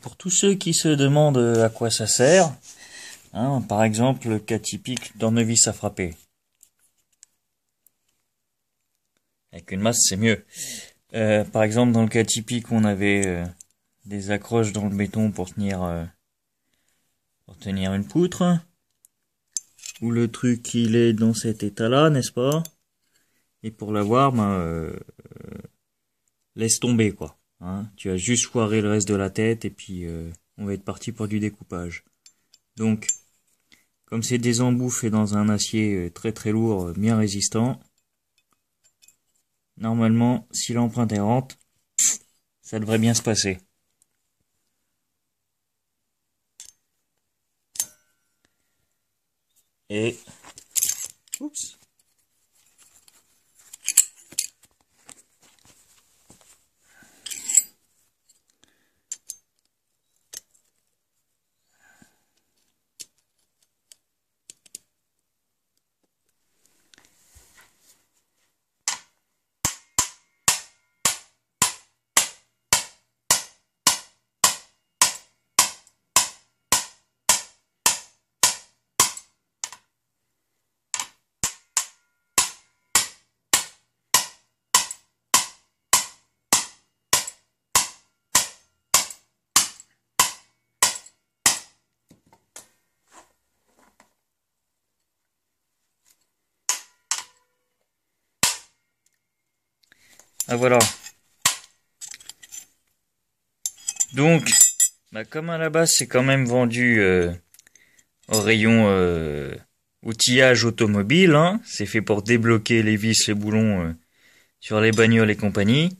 Pour tous ceux qui se demandent à quoi ça sert, hein, par exemple le cas typique tournevis à frapper. Avec une masse c'est mieux. Par exemple dans le cas typique on avait des accroches dans le béton pour tenir une poutre. Où le truc il est dans cet état là, n'est-ce pas? Et pour l'avoir, laisse tomber quoi. Hein, tu as juste foiré le reste de la tête et puis on va être parti pour du découpage. Donc, comme c'est des embouts faits dans un acier très très lourd, bien résistant, normalement, si l'empreinte est rente, ça devrait bien se passer. Et, oups. Ah voilà. Donc, comme à la base c'est quand même vendu au rayon outillage automobile, hein, c'est fait pour débloquer les vis, les boulons sur les bagnoles et compagnie.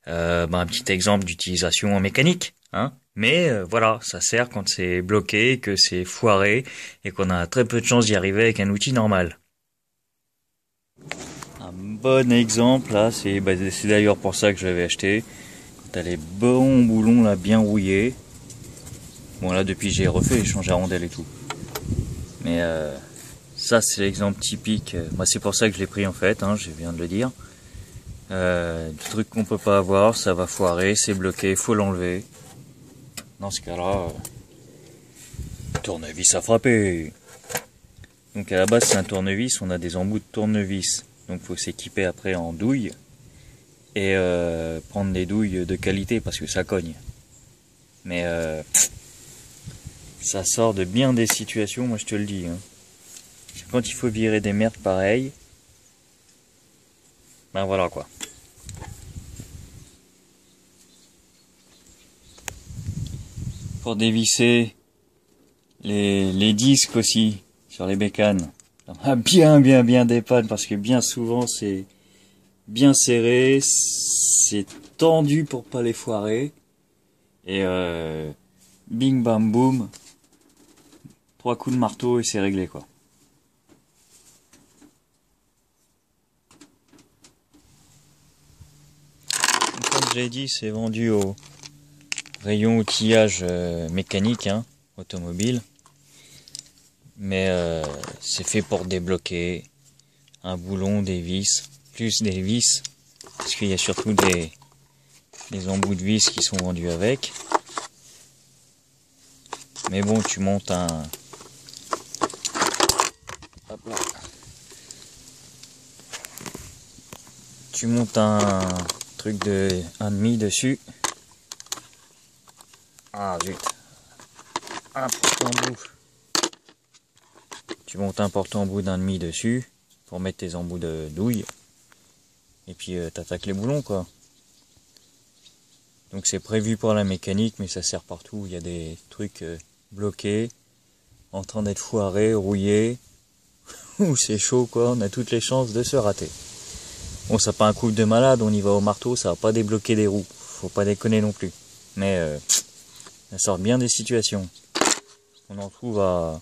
Un petit exemple d'utilisation en mécanique, hein. Mais voilà, ça sert quand c'est bloqué, que c'est foiré et qu'on a très peu de chance d'y arriver avec un outil normal. Un bon exemple là, c'est d'ailleurs pour ça que je l'avais acheté. Quand t'as les bons boulons là bien rouillés. Bon là depuis j'ai refait, j'ai changé la rondelle et tout. Mais ça c'est l'exemple typique. Moi c'est pour ça que je l'ai pris en fait, hein, je viens de le dire. Du truc qu'on peut pas avoir, ça va foirer, c'est bloqué, faut l'enlever. Dans ce cas-là, tournevis à frapper. Donc à la base c'est un tournevis, on a des embouts de tournevis. Donc faut s'équiper après en douille et prendre des douilles de qualité parce que ça cogne. Mais ça sort de bien des situations, moi je te le dis. Hein. Quand il faut virer des merdes pareilles, ben voilà quoi. Pour dévisser les disques aussi sur les bécanes, ça m'a bien dépanne parce que bien souvent c'est bien serré, c'est tendu pour pas les foirer et bing bam boum, 3 coups de marteau et c'est réglé quoi. Comme j'ai dit, c'est vendu au rayon outillage mécanique, hein, automobile. Mais c'est fait pour débloquer un boulon, des vis, plus des vis, parce qu'il y a surtout des embouts de vis qui sont vendus avec. Mais bon, tu montes un... Hop là. Tu montes un truc de 1,5 dessus. Ah zut. Un porte-embout. Tu montes un porte-embout d'1,5 dessus pour mettre tes embouts de douille. Et puis t'attaques les boulons quoi. Donc c'est prévu pour la mécanique mais ça sert partout. Il y a des trucs bloqués, en train d'être foirés, rouillés. Ouh c'est chaud quoi, on a toutes les chances de se rater. Bon ça pas un coup de malade, on y va au marteau, ça va pas débloquer des roues. Faut pas déconner non plus. Mais ça sort bien des situations. On en trouve à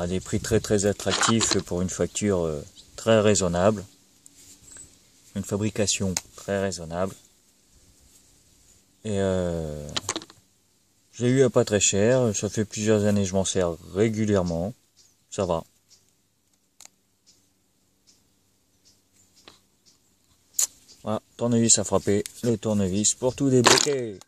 des prix très attractifs pour une facture très raisonnable. Une fabrication très raisonnable. Et j'ai eu à pas très cher, ça fait plusieurs années que je m'en sers régulièrement. Ça va. Voilà, tournevis à frapper, le tournevis pour tout débloquer.